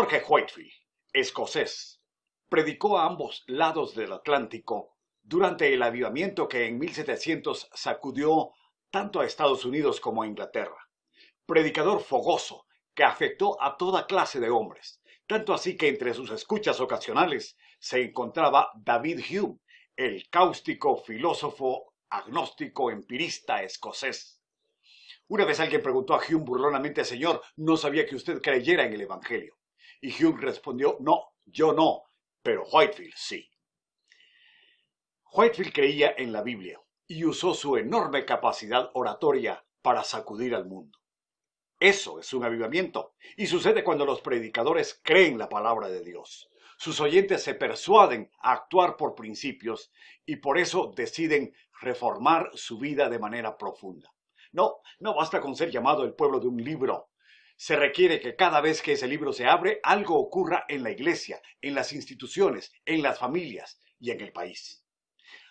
Jorge Whitefield, escocés, predicó a ambos lados del Atlántico durante el avivamiento que en 1700 sacudió tanto a Estados Unidos como a Inglaterra. Predicador fogoso que afectó a toda clase de hombres, tanto así que entre sus escuchas ocasionales se encontraba David Hume, el cáustico filósofo agnóstico empirista escocés. Una vez alguien preguntó a Hume burlonamente: Señor, no sabía que usted creyera en el Evangelio. Y Hume respondió: no, yo no, pero Whitefield sí. Whitefield creía en la Biblia y usó su enorme capacidad oratoria para sacudir al mundo. Eso es un avivamiento, y sucede cuando los predicadores creen la palabra de Dios. Sus oyentes se persuaden a actuar por principios y por eso deciden reformar su vida de manera profunda. No basta con ser llamado el pueblo de un libro. Se requiere que cada vez que ese libro se abre, algo ocurra en la iglesia, en las instituciones, en las familias y en el país.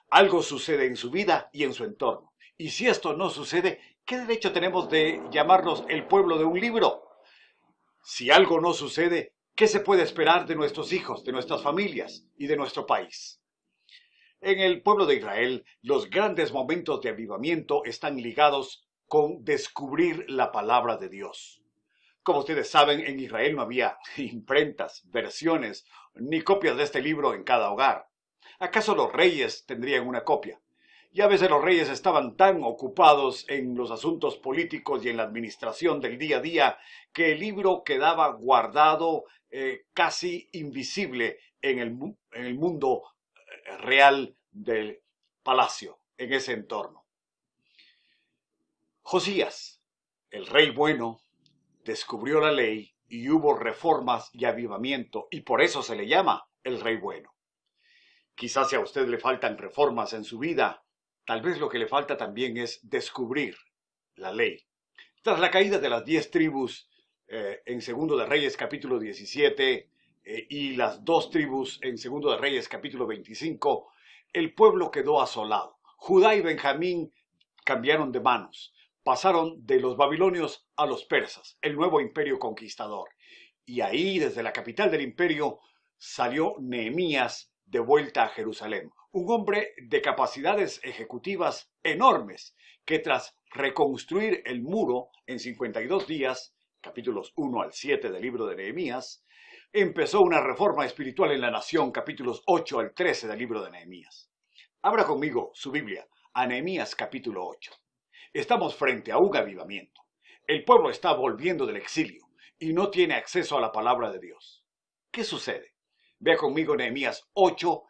Algo sucede en su vida y en su entorno. Y si esto no sucede, ¿qué derecho tenemos de llamarnos el pueblo de un libro? Si algo no sucede, ¿qué se puede esperar de nuestros hijos, de nuestras familias y de nuestro país? En el pueblo de Israel, los grandes momentos de avivamiento están ligados con descubrir la palabra de Dios. Como ustedes saben, en Israel no había imprentas, versiones, ni copias de este libro en cada hogar. ¿Acaso los reyes tendrían una copia? Y a veces los reyes estaban tan ocupados en los asuntos políticos y en la administración del día a día que el libro quedaba guardado casi invisible en el mundo real del palacio, en ese entorno. Josías, el rey bueno, descubrió la ley y hubo reformas y avivamiento, y por eso se le llama el rey bueno. Quizás si a usted le faltan reformas en su vida, tal vez lo que le falta también es descubrir la ley. Tras la caída de las 10 tribus en Segundo de Reyes capítulo 17 y las 2 tribus en Segundo de Reyes capítulo 25, el pueblo quedó asolado. Judá y Benjamín cambiaron de manos. Pasaron de los babilonios a los persas, el nuevo imperio conquistador. Y ahí, desde la capital del imperio, salió Nehemías de vuelta a Jerusalén. Un hombre de capacidades ejecutivas enormes, que tras reconstruir el muro en 52 días, capítulos 1 al 7 del libro de Nehemías, empezó una reforma espiritual en la nación, capítulos 8 al 13 del libro de Nehemías. Abra conmigo su Biblia a Nehemías capítulo 8. Estamos frente a un avivamiento. El pueblo está volviendo del exilio y no tiene acceso a la palabra de Dios. ¿Qué sucede? Vea conmigo Nehemías 8,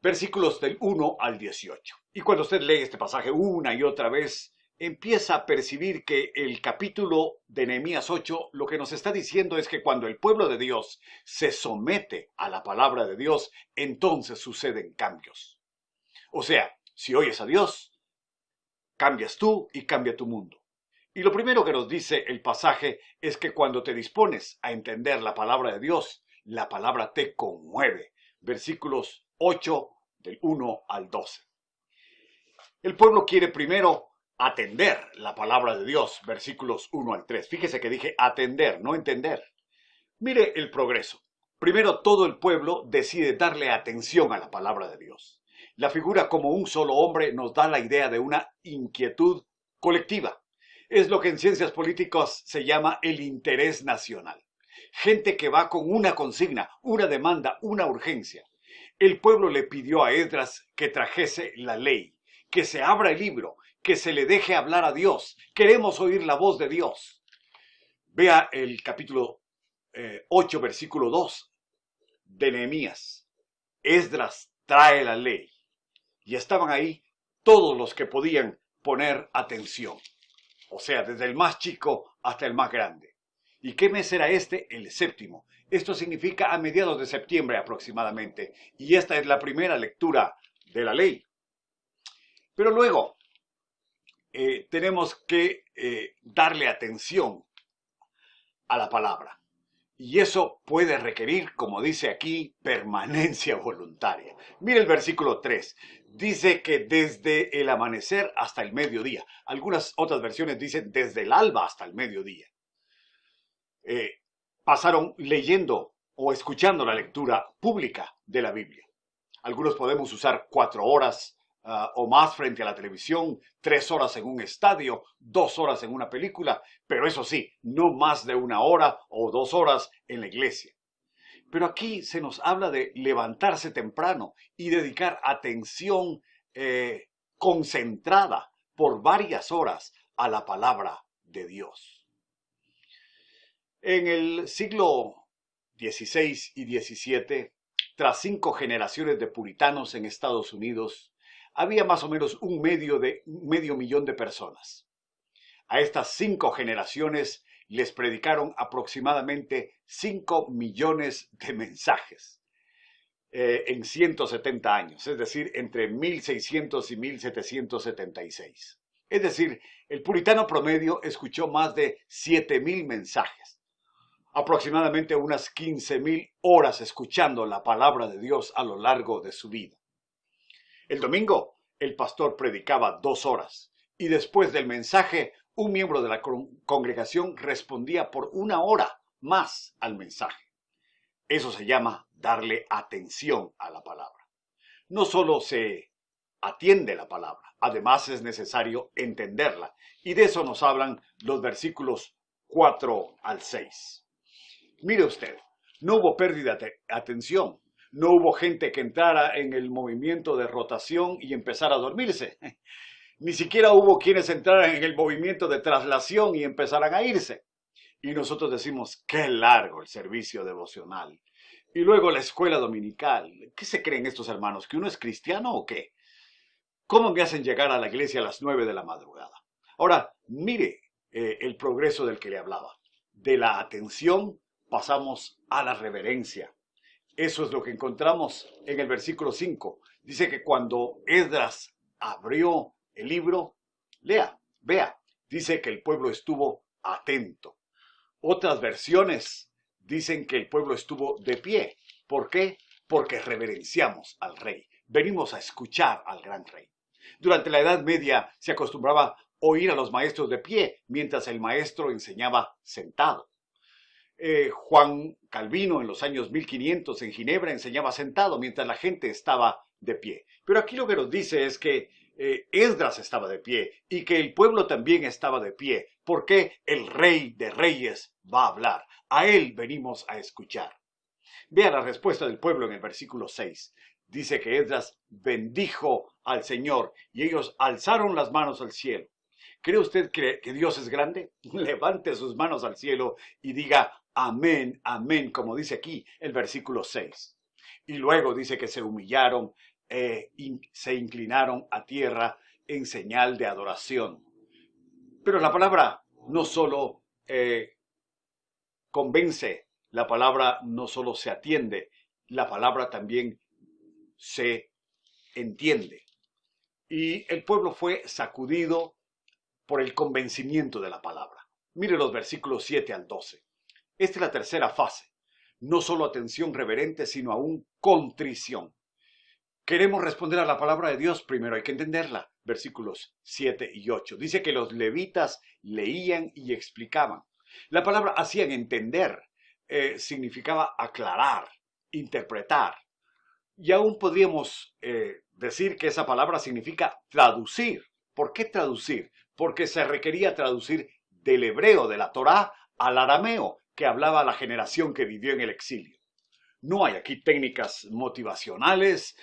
versículos del 1 al 18. Y cuando usted lee este pasaje una y otra vez, empieza a percibir que el capítulo de Nehemías 8 lo que nos está diciendo es que cuando el pueblo de Dios se somete a la palabra de Dios, entonces suceden cambios. O sea, si oyes a Dios, cambias tú y cambia tu mundo. Y lo primero que nos dice el pasaje es que cuando te dispones a entender la palabra de Dios, la palabra te conmueve. Versículos 8 del 1 al 12. El pueblo quiere primero atender la palabra de Dios, versículos 1 al 3. Fíjese que dije atender, no entender. Mire el progreso. Primero, todo el pueblo decide darle atención a la palabra de Dios. La figura como un solo hombre nos da la idea de una inquietud colectiva. Es lo que en ciencias políticas se llama el interés nacional. Gente que va con una consigna, una demanda, una urgencia. El pueblo le pidió a Esdras que trajese la ley, que se abra el libro, que se le deje hablar a Dios. Queremos oír la voz de Dios. Vea el capítulo 8, versículo 2 de Nehemías. Esdras trae la ley. Y estaban ahí todos los que podían poner atención. O sea, desde el más chico hasta el más grande. ¿Y qué mes era este? El séptimo. Esto significa a mediados de septiembre aproximadamente. Y esta es la primera lectura de la ley. Pero luego tenemos que darle atención a la palabra. Y eso puede requerir, como dice aquí, permanencia voluntaria. Mire el versículo 3. Dice que desde el amanecer hasta el mediodía. Algunas otras versiones dicen desde el alba hasta el mediodía. pasaron leyendo o escuchando la lectura pública de la Biblia. Algunos podemos usar 4 horas o más frente a la televisión, 3 horas en un estadio, 2 horas en una película, pero eso sí, no más de 1 hora o 2 horas en la iglesia. Pero aquí se nos habla de levantarse temprano y dedicar atención concentrada por varias horas a la palabra de Dios. En el siglo XVI y XVII, tras 5 generaciones de puritanos en Estados Unidos, había más o menos un medio millón de personas. A estas 5 generaciones les predicaron aproximadamente 5 millones de mensajes en 170 años, es decir, entre 1600 y 1776. Es decir, el puritano promedio escuchó más de 7,000 mensajes, aproximadamente unas 15,000 horas escuchando la palabra de Dios a lo largo de su vida. El domingo, el pastor predicaba 2 horas y después del mensaje, un miembro de la congregación respondía por 1 hora más al mensaje. Eso se llama darle atención a la palabra. No solo se atiende la palabra, además es necesario entenderla. Y de eso nos hablan los versículos 4 al 6. Mire usted, no hubo pérdida de atención. No hubo gente que entrara en el movimiento de rotación y empezara a dormirse. Ni siquiera hubo quienes entraran en el movimiento de traslación y empezaran a irse. Y nosotros decimos, qué largo el servicio devocional. Y luego la escuela dominical. ¿Qué se creen estos hermanos? ¿Que uno es cristiano o qué? ¿Cómo me hacen llegar a la iglesia a las 9 de la madrugada? Ahora, mire el progreso del que le hablaba. De la atención pasamos a la reverencia. Eso es lo que encontramos en el versículo 5. Dice que cuando Esdras abrió el libro, vea, dice que el pueblo estuvo atento. Otras versiones dicen que el pueblo estuvo de pie. ¿Por qué? Porque reverenciamos al rey. Venimos a escuchar al gran rey. Durante la Edad Media se acostumbraba oír a los maestros de pie, mientras el maestro enseñaba sentado. Juan Calvino en los años 1500 en Ginebra enseñaba sentado, mientras la gente estaba de pie. Pero aquí lo que nos dice es que Esdras estaba de pie y que el pueblo también estaba de pie, porque el Rey de Reyes va a hablar. A él venimos a escuchar. Vea la respuesta del pueblo en el versículo 6. Dice que Esdras bendijo al Señor y ellos alzaron las manos al cielo. ¿Cree usted que Dios es grande? Levante sus manos al cielo y diga amén, amén, como dice aquí el versículo 6. Y luego dice que se humillaron y se inclinaron a tierra en señal de adoración. Pero la palabra no solo convence, la palabra no solo se atiende, la palabra también se entiende. Y el pueblo fue sacudido por el convencimiento de la palabra. Mire los versículos 7 al 12. Esta es la tercera fase. No solo atención reverente, sino aún contrición. Queremos responder a la palabra de Dios, primero hay que entenderla. Versículos 7 y 8. Dice que los levitas leían y explicaban. La palabra hacían entender significaba aclarar, interpretar. Y aún podríamos decir que esa palabra significa traducir. ¿Por qué traducir? Porque se requería traducir del hebreo de la Torá al arameo que hablaba la generación que vivió en el exilio. No hay aquí técnicas motivacionales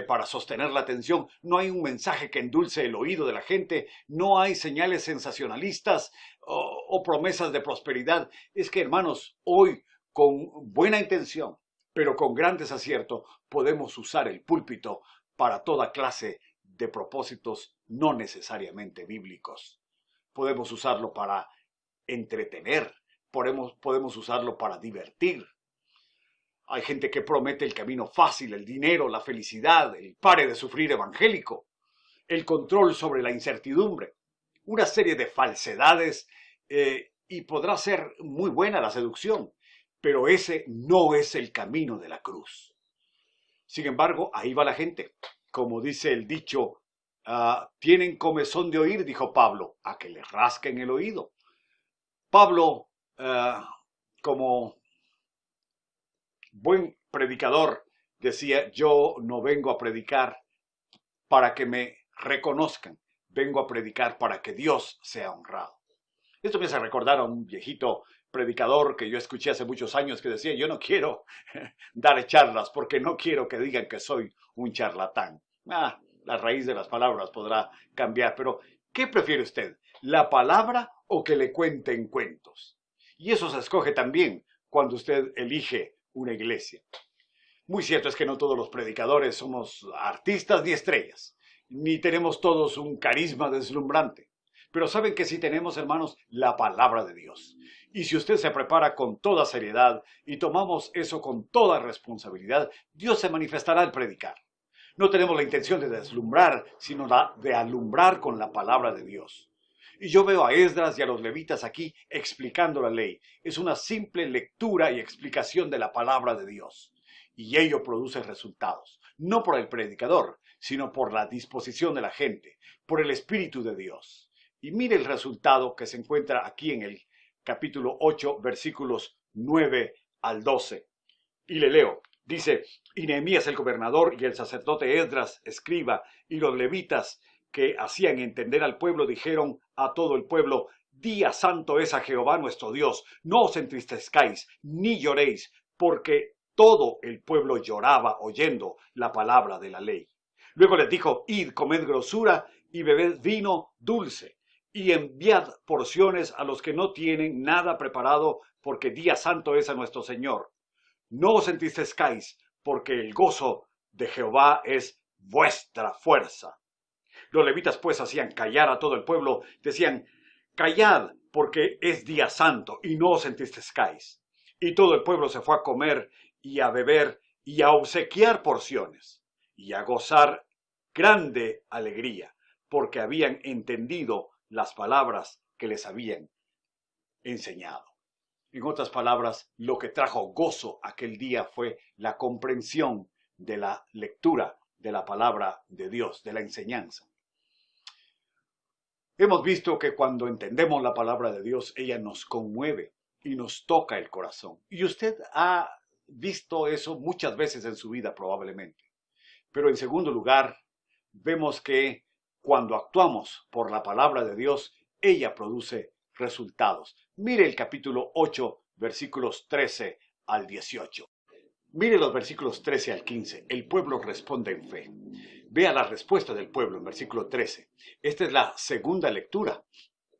para sostener la atención, no hay un mensaje que endulce el oído de la gente, no hay señales sensacionalistas o promesas de prosperidad. Es que, hermanos, hoy con buena intención, pero con gran desacierto, podemos usar el púlpito para toda clase de propósitos no necesariamente bíblicos. Podemos usarlo para entretener, podemos usarlo para divertir. Hay gente que promete el camino fácil, el dinero, la felicidad, el pare de sufrir evangélico, el control sobre la incertidumbre, una serie de falsedades y podrá ser muy buena la seducción, pero ese no es el camino de la cruz. Sin embargo, ahí va la gente. Como dice el dicho, tienen comezón de oír, dijo Pablo, a que les rasquen el oído. Pablo, como buen predicador decía, yo no vengo a predicar para que me reconozcan, vengo a predicar para que Dios sea honrado. Esto me hace recordar a un viejito predicador que yo escuché hace muchos años que decía, yo no quiero dar charlas porque no quiero que digan que soy un charlatán. La raíz de las palabras podrá cambiar, pero ¿qué prefiere usted? ¿La palabra o que le cuenten cuentos? Y eso se escoge también cuando usted elige una iglesia. Muy cierto es que no todos los predicadores somos artistas ni estrellas, ni tenemos todos un carisma deslumbrante. Pero saben que sí tenemos, hermanos, la palabra de Dios. Y si usted se prepara con toda seriedad y tomamos eso con toda responsabilidad, Dios se manifestará al predicar. No tenemos la intención de deslumbrar, sino de alumbrar con la palabra de Dios. Y yo veo a Esdras y a los levitas aquí explicando la ley. Es una simple lectura y explicación de la palabra de Dios. Y ello produce resultados, no por el predicador, sino por la disposición de la gente, por el Espíritu de Dios. Y mire el resultado que se encuentra aquí en el capítulo 8, versículos 9 al 12. Y le leo, dice, y Nehemías el gobernador y el sacerdote Esdras, escriba, y los levitas que hacían entender al pueblo, dijeron a todo el pueblo, día santo es a Jehová nuestro Dios, no os entristezcáis, ni lloréis, porque todo el pueblo lloraba oyendo la palabra de la ley. Luego les dijo, id, comed grosura y bebed vino dulce, y enviad porciones a los que no tienen nada preparado, porque día santo es a nuestro Señor. No os entristezcáis, porque el gozo de Jehová es vuestra fuerza. Los levitas pues hacían callar a todo el pueblo, decían, callad, porque es día santo, y no os entristezcáis. Y todo el pueblo se fue a comer y a beber y a obsequiar porciones, y a gozar grande alegría, porque habían entendido las palabras que les habían enseñado. En otras palabras, lo que trajo gozo aquel día fue la comprensión de la lectura de la palabra de Dios, de la enseñanza. Hemos visto que cuando entendemos la palabra de Dios, ella nos conmueve y nos toca el corazón. Y usted ha visto eso muchas veces en su vida probablemente. Pero en segundo lugar, vemos que cuando actuamos por la palabra de Dios, ella produce resultados. Mire el capítulo 8, versículos 13 al 18. Mire los versículos 13 al 15. El pueblo responde en fe. Vea la respuesta del pueblo en versículo 13. Esta es la segunda lectura.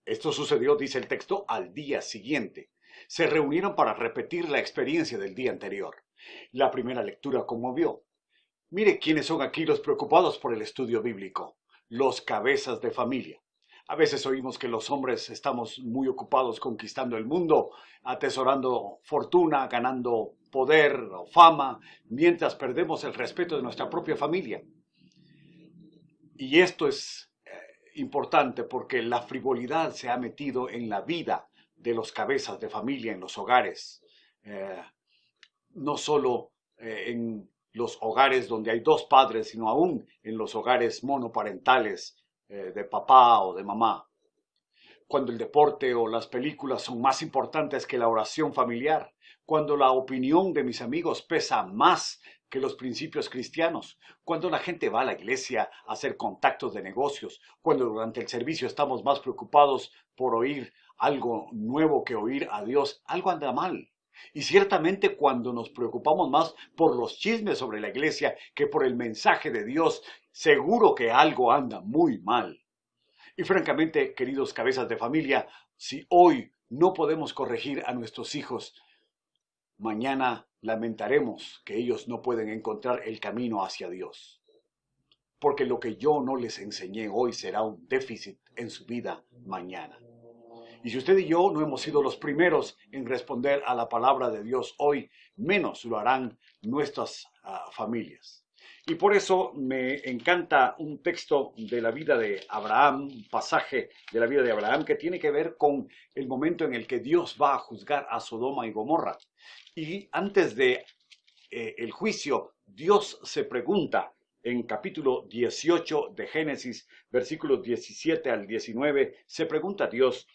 Esto sucedió, dice el texto, al día siguiente. Se reunieron para repetir la experiencia del día anterior. La primera lectura conmovió. Mire quiénes son aquí los preocupados por el estudio bíblico. Los cabezas de familia. A veces oímos que los hombres estamos muy ocupados conquistando el mundo, atesorando fortuna, ganando poder o fama, mientras perdemos el respeto de nuestra propia familia. Y esto es importante porque la frivolidad se ha metido en la vida de los cabezas de familia en los hogares. No solo en los hogares donde hay dos padres, sino aún en los hogares monoparentales de papá o de mamá. Cuando el deporte o las películas son más importantes que la oración familiar, cuando la opinión de mis amigos pesa más que los principios cristianos, cuando la gente va a la iglesia a hacer contactos de negocios, cuando durante el servicio estamos más preocupados por oír algo nuevo que oír a Dios, algo anda mal. Y ciertamente cuando nos preocupamos más por los chismes sobre la iglesia que por el mensaje de Dios, seguro que algo anda muy mal. Y francamente, queridos cabezas de familia, si hoy no podemos corregir a nuestros hijos, mañana lamentaremos que ellos no pueden encontrar el camino hacia Dios. Porque lo que yo no les enseñé hoy será un déficit en su vida mañana. Y si usted y yo no hemos sido los primeros en responder a la palabra de Dios hoy, menos lo harán nuestras familias. Y por eso me encanta un texto de la vida de Abraham, un pasaje de la vida de Abraham que tiene que ver con el momento en el que Dios va a juzgar a Sodoma y Gomorra. Y antes de el juicio, Dios se pregunta en capítulo 18 de Génesis, versículos 17 al 19, se pregunta a Dios,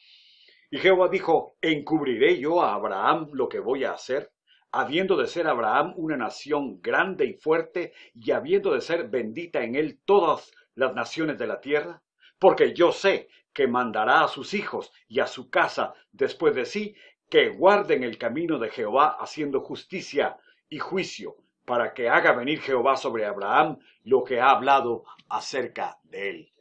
y Jehová dijo, ¿encubriré yo a Abraham lo que voy a hacer? habiendo de ser Abraham una nación grande y fuerte, y habiendo de ser bendita en él todas las naciones de la tierra? Porque yo sé que mandará a sus hijos y a su casa después de sí, que guarden el camino de Jehová, haciendo justicia y juicio, para que haga venir Jehová sobre Abraham lo que ha hablado acerca de él.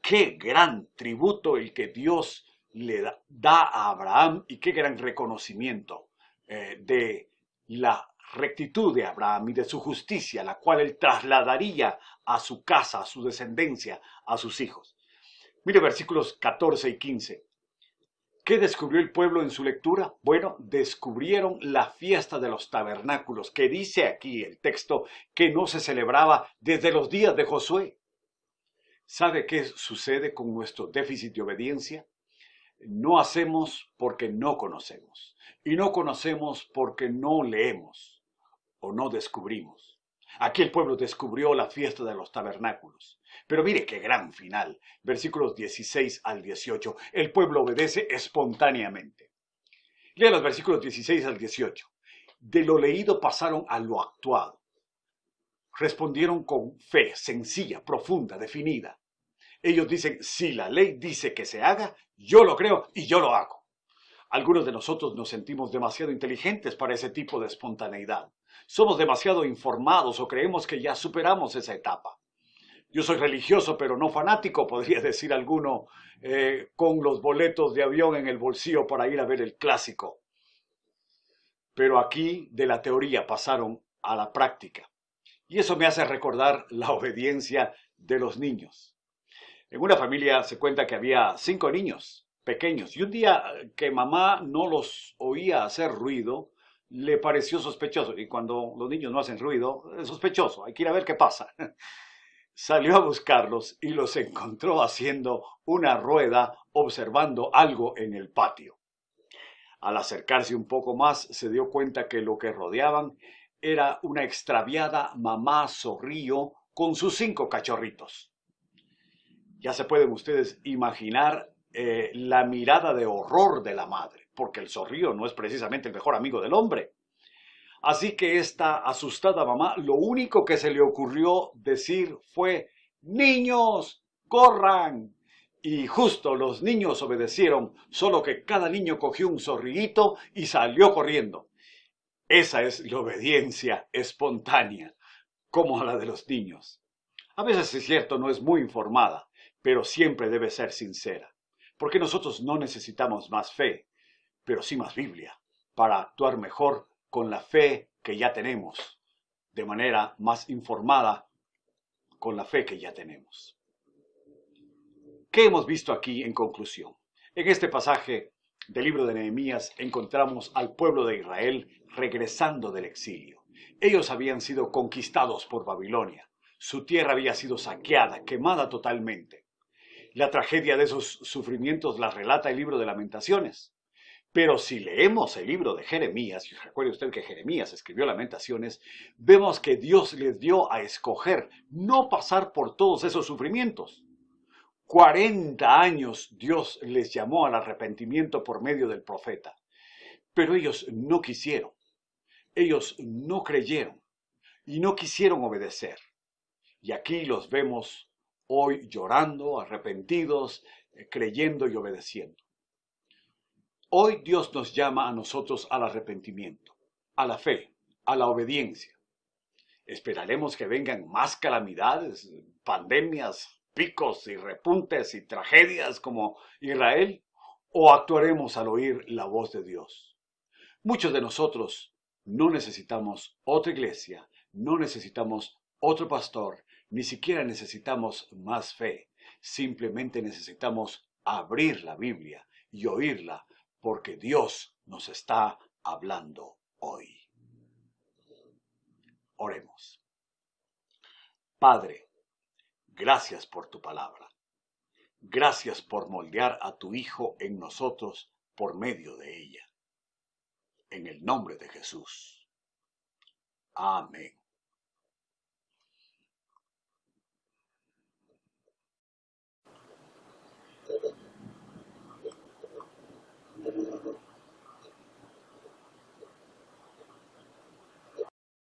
Qué gran tributo el que Dios le da a Abraham, y qué gran reconocimiento de la rectitud de Abraham y de su justicia, la cual él trasladaría a su casa, a su descendencia, a sus hijos. Mire versículos 14 y 15. ¿Qué descubrió el pueblo en su lectura? Bueno, descubrieron la fiesta de los tabernáculos, que dice aquí el texto que no se celebraba desde los días de Josué. ¿Sabe qué sucede con nuestro déficit de obediencia? No hacemos porque no conocemos. Y no conocemos porque no leemos o no descubrimos. Aquí el pueblo descubrió la fiesta de los tabernáculos. Pero mire qué gran final. Versículos 16 al 18. El pueblo obedece espontáneamente. Lea los versículos 16 al 18. De lo leído pasaron a lo actuado. Respondieron con fe sencilla, profunda, definida. Ellos dicen, si la ley dice que se haga, yo lo creo y yo lo hago. Algunos de nosotros nos sentimos demasiado inteligentes para ese tipo de espontaneidad. Somos demasiado informados o creemos que ya superamos esa etapa. Yo soy religioso, pero no fanático, podría decir alguno, con los boletos de avión en el bolsillo para ir a ver el clásico. Pero aquí de la teoría pasaron a la práctica. Y eso me hace recordar la obediencia de los niños. En una familia se cuenta que había 5 niños pequeños, y un día que mamá no los oía hacer ruido, le pareció sospechoso. Y cuando los niños no hacen ruido, es sospechoso, hay que ir a ver qué pasa. Salió a buscarlos y los encontró haciendo una rueda, observando algo en el patio. Al acercarse un poco más, se dio cuenta que lo que rodeaban era una extraviada mamá zorrillo con sus 5 cachorritos. Ya se pueden ustedes imaginar la mirada de horror de la madre, porque el zorrillo no es precisamente el mejor amigo del hombre. Así que esta asustada mamá, lo único que se le ocurrió decir fue, ¡niños, corran! Y justo los niños obedecieron, solo que cada niño cogió un zorrillito y salió corriendo. Esa es la obediencia espontánea, como la de los niños. A veces es cierto, no es muy informada, pero siempre debe ser sincera, porque nosotros no necesitamos más fe, pero sí más Biblia, para actuar mejor con la fe que ya tenemos, de manera más informada con la fe que ya tenemos. ¿Qué hemos visto aquí en conclusión? En este pasaje del libro de Nehemías encontramos al pueblo de Israel regresando del exilio. Ellos habían sido conquistados por Babilonia. Su tierra había sido saqueada, quemada totalmente. La tragedia de esos sufrimientos la relata el libro de Lamentaciones. Pero si leemos el libro de Jeremías, y recuerde usted que Jeremías escribió Lamentaciones, vemos que Dios les dio a escoger no pasar por todos esos sufrimientos. 40 años Dios les llamó al arrepentimiento por medio del profeta, pero ellos no quisieron, ellos no creyeron y no quisieron obedecer. Y aquí los vemos hoy llorando, arrepentidos, creyendo y obedeciendo. Hoy Dios nos llama a nosotros al arrepentimiento, a la fe, a la obediencia. ¿Esperaremos que vengan más calamidades, pandemias, picos y repuntes y tragedias como Israel? ¿O actuaremos al oír la voz de Dios? Muchos de nosotros no necesitamos otra iglesia, no necesitamos otro pastor, ni siquiera necesitamos más fe. Simplemente necesitamos abrir la Biblia y oírla, porque Dios nos está hablando hoy. Oremos. Padre, gracias por tu palabra. Gracias por moldear a tu Hijo en nosotros por medio de ella. En el nombre de Jesús. Amén.